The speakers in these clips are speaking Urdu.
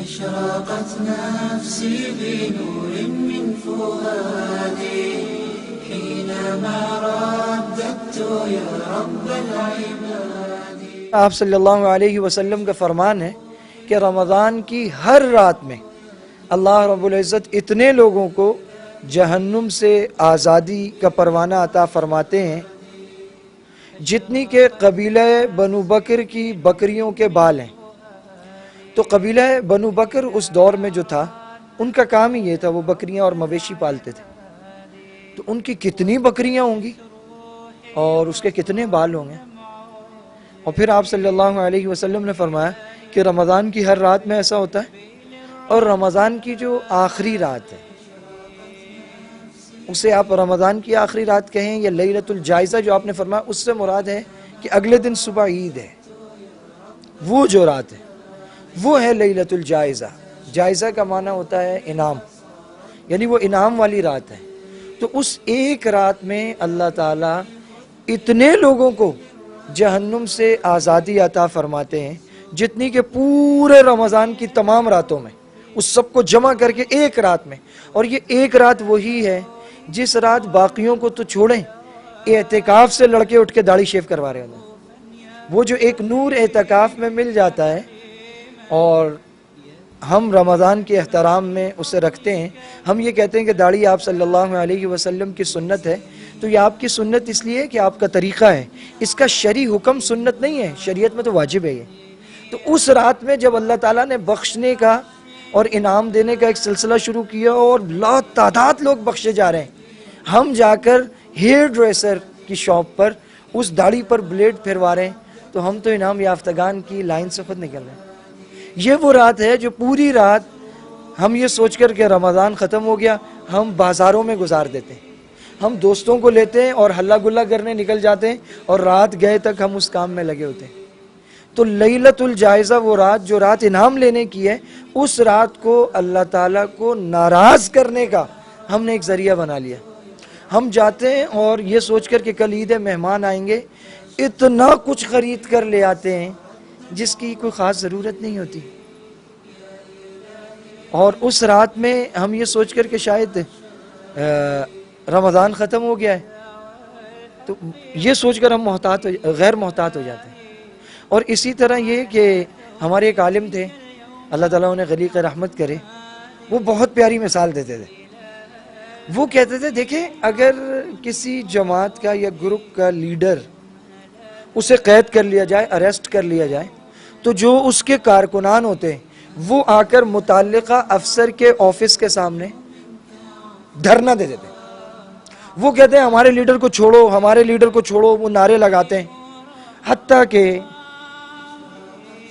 أشرقت نفسي بنور من فؤادي حينما رددت يا رب العباد. آپ صلی اللہ علیہ وسلم کا فرمان ہے کہ رمضان کی ہر رات میں اللہ رب العزت اتنے لوگوں کو جہنم سے آزادی کا پروانہ عطا فرماتے ہیں جتنی کہ قبیلہ بنو بکر کی بکریوں کے بال ہیں. تو قبیلہ بنو بکر اس دور میں جو تھا ان کا کام ہی یہ تھا، وہ بکریاں اور مویشی پالتے تھے. تو ان کی کتنی بکریاں ہوں گی اور اس کے کتنے بال ہوں گے. اور پھر آپ صلی اللہ علیہ وسلم نے فرمایا کہ رمضان کی ہر رات میں ایسا ہوتا ہے، اور رمضان کی جو آخری رات ہے اسے آپ رمضان کی آخری رات کہیں یا لیلۃ الجائزہ جو آپ نے فرمایا، اس سے مراد ہے کہ اگلے دن صبح عید ہے. وہ جو رات ہے وہ ہے لیلۃ الجائزہ. جائزہ کا معنی ہوتا ہے انعام، یعنی وہ انعام والی رات ہے. تو اس ایک رات میں اللہ تعالیٰ اتنے لوگوں کو جہنم سے آزادی عطا فرماتے ہیں جتنی کہ پورے رمضان کی تمام راتوں میں، اس سب کو جمع کر کے ایک رات میں. اور یہ ایک رات وہی ہے جس رات باقیوں کو تو چھوڑیں، اعتکاف سے لڑکے اٹھ کے داڑھی شیو کروا رہے ہیں. وہ جو ایک نور اعتکاف میں مل جاتا ہے اور ہم رمضان کے احترام میں اسے رکھتے ہیں. ہم یہ کہتے ہیں کہ داڑھی آپ صلی اللہ علیہ وسلم کی سنت ہے. تو یہ آپ کی سنت اس لیے کہ آپ کا طریقہ ہے، اس کا شرعی حکم سنت نہیں ہے، شریعت میں تو واجب ہے یہ. تو اس رات میں جب اللہ تعالیٰ نے بخشنے کا اور انعام دینے کا ایک سلسلہ شروع کیا اور لا تعداد لوگ بخشے جا رہے ہیں، ہم جا کر ہیئر ڈریسر کی شاپ پر اس داڑھی پر بلیڈ پھروا رہے ہیں، تو ہم تو انعام یافتگان کی لائن سے خود نکل رہے ہیں. یہ وہ رات ہے جو پوری رات ہم یہ سوچ کر کہ رمضان ختم ہو گیا ہم بازاروں میں گزار دیتے ہیں، ہم دوستوں کو لیتے ہیں اور ہلا گلا کرنے نکل جاتے ہیں، اور رات گئے تک ہم اس کام میں لگے ہوتے ہیں. تو لیلۃ الجائزہ وہ رات جو رات انعام لینے کی ہے، اس رات کو اللہ تعالیٰ کو ناراض کرنے کا ہم نے ایک ذریعہ بنا لیا. ہم جاتے ہیں اور یہ سوچ کر کہ کل عید ہے، مہمان آئیں گے، اتنا کچھ خرید کر لے آتے ہیں جس کی کوئی خاص ضرورت نہیں ہوتی. اور اس رات میں ہم یہ سوچ کر کہ شاید رمضان ختم ہو گیا ہے، تو یہ سوچ کر ہم غیر محتاط ہو جاتے ہیں. اور اسی طرح یہ کہ ہمارے ایک عالم تھے، اللہ تعالیٰ انہیں غلیق رحمت کرے، وہ بہت پیاری مثال دیتے تھے. وہ کہتے تھے دیکھیں اگر کسی جماعت کا یا گروپ کا لیڈر اسے قید کر لیا جائے، اریسٹ کر لیا جائے، تو جو اس کے کارکنان ہوتے ہیں وہ آ کر متعلقہ افسر کے آفس کے سامنے دھرنا دے دیتے ہیں. وہ کہتے ہیں ہمارے لیڈر کو چھوڑو، ہمارے لیڈر کو چھوڑو. وہ نعرے لگاتے ہیں حتیٰ کہ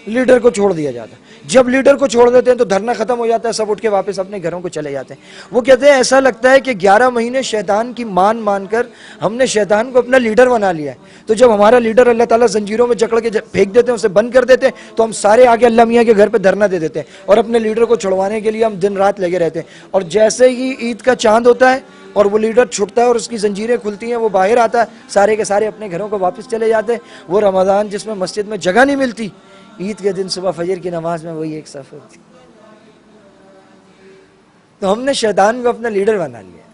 لیڈر کو چھوڑ دیا جاتا ہے. جب لیڈر کو چھوڑ دیتے ہیں تو دھرنا ختم ہو جاتا ہے، سب اٹھ کے واپس اپنے گھروں کو چلے جاتے ہیں. وہ کہتے ہیں ایسا لگتا ہے کہ 11 مہینے شیطان کی مان کر ہم نے شیطان کو اپنا لیڈر بنا لیا ہے. تو جب ہمارا لیڈر اللہ تعالیٰ زنجیروں میں جکڑ کے پھینک دیتے ہیں، اسے بند کر دیتے ہیں، تو ہم سارے آگے اللہ میاں کے گھر پہ دھرنا دے دیتے ہیں اور اپنے لیڈر کو چھڑوانے کے لیے ہم دن رات لگے رہتے ہیں. اور جیسے ہی عید کا چاند ہوتا ہے اور وہ لیڈر چھٹتا ہے اور اس کی زنجیریں کھلتی ہیں، وہ باہر آتا ہے، سارے کے سارے اپنے گھروں کو واپس چلے جاتے ہیں. وہ رمضان جس میں مسجد میں جگہ نہیں ملتی، عید کے دن صبح فجر کی نماز میں وہی ایک صف ہوتی. تو ہم نے شیطان کو اپنا لیڈر بنا لیا،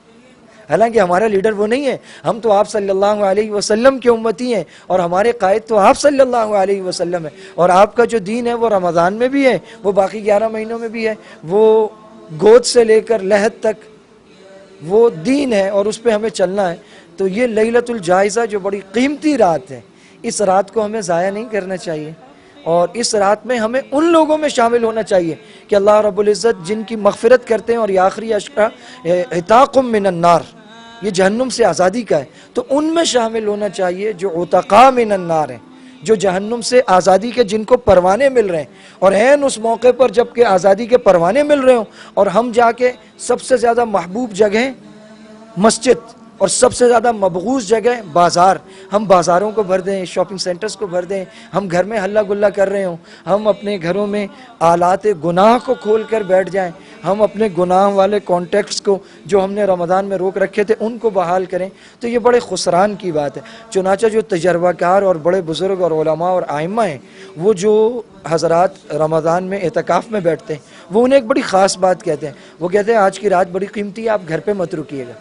حالانکہ ہمارا لیڈر وہ نہیں ہے. ہم تو آپ صلی اللہ علیہ وسلم کے امتی ہیں اور ہمارے قائد تو آپ صلی اللہ علیہ وسلم ہیں. اور آپ کا جو دین ہے وہ رمضان میں بھی ہے، وہ باقی 11 مہینوں میں بھی ہے. وہ گود سے لے کر لحد تک وہ دین ہے اور اس پہ ہمیں چلنا ہے. تو یہ لیلۃ الجائزہ جو بڑی قیمتی رات ہے، اس رات کو ہمیں ضائع نہیں کرنا چاہیے. اور اس رات میں ہمیں ان لوگوں میں شامل ہونا چاہیے کہ اللہ رب العزت جن کی مغفرت کرتے ہیں، اور یہ آخری اشعہ عتاق من النار، یہ جہنم سے آزادی کا ہے. تو ان میں شامل ہونا چاہیے جو عتقاء من النار ہیں، جو جہنم سے آزادی کے جن کو پروانے مل رہے ہیں. اور عین اس موقع پر جب کہ آزادی کے پروانے مل رہے ہوں اور ہم جا کے سب سے زیادہ محبوب جگہیں مسجد اور سب سے زیادہ مبغوض جگہ بازار، ہم بازاروں کو بھر دیں، شاپنگ سینٹرز کو بھر دیں، ہم گھر میں ہلا گلا کر رہے ہوں، ہم اپنے گھروں میں آلات گناہ کو کھول کر بیٹھ جائیں، ہم اپنے گناہ والے کانٹیکٹس کو جو ہم نے رمضان میں روک رکھے تھے ان کو بحال کریں، تو یہ بڑے خسران کی بات ہے. چنانچہ جو تجربہ کار اور بڑے بزرگ اور علماء اور ائمہ ہیں، وہ جو حضرات رمضان میں اعتکاف میں بیٹھتے ہیں، وہ انہیں ایک بڑی خاص بات کہتے ہیں. وہ کہتے ہیں آج کی رات بڑی قیمتی ہے, آپ گھر پہ مت رکیے گا,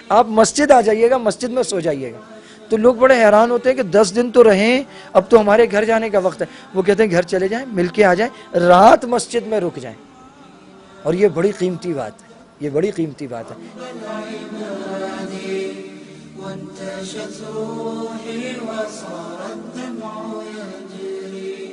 آپ مسجد آ جائیے گا, مسجد میں سو جائیے گا. تو لوگ بڑے حیران ہوتے ہیں کہ 10 دن تو رہیں, اب تو ہمارے گھر جانے کا وقت ہے. وہ کہتے ہیں گھر چلے جائیں, مل کے آ جائیں, رات مسجد میں رک جائیں. اور یہ بڑی قیمتی بات ہے, یہ بڑی قیمتی بات ہے. وانتشت روحي وصار الدمع يجري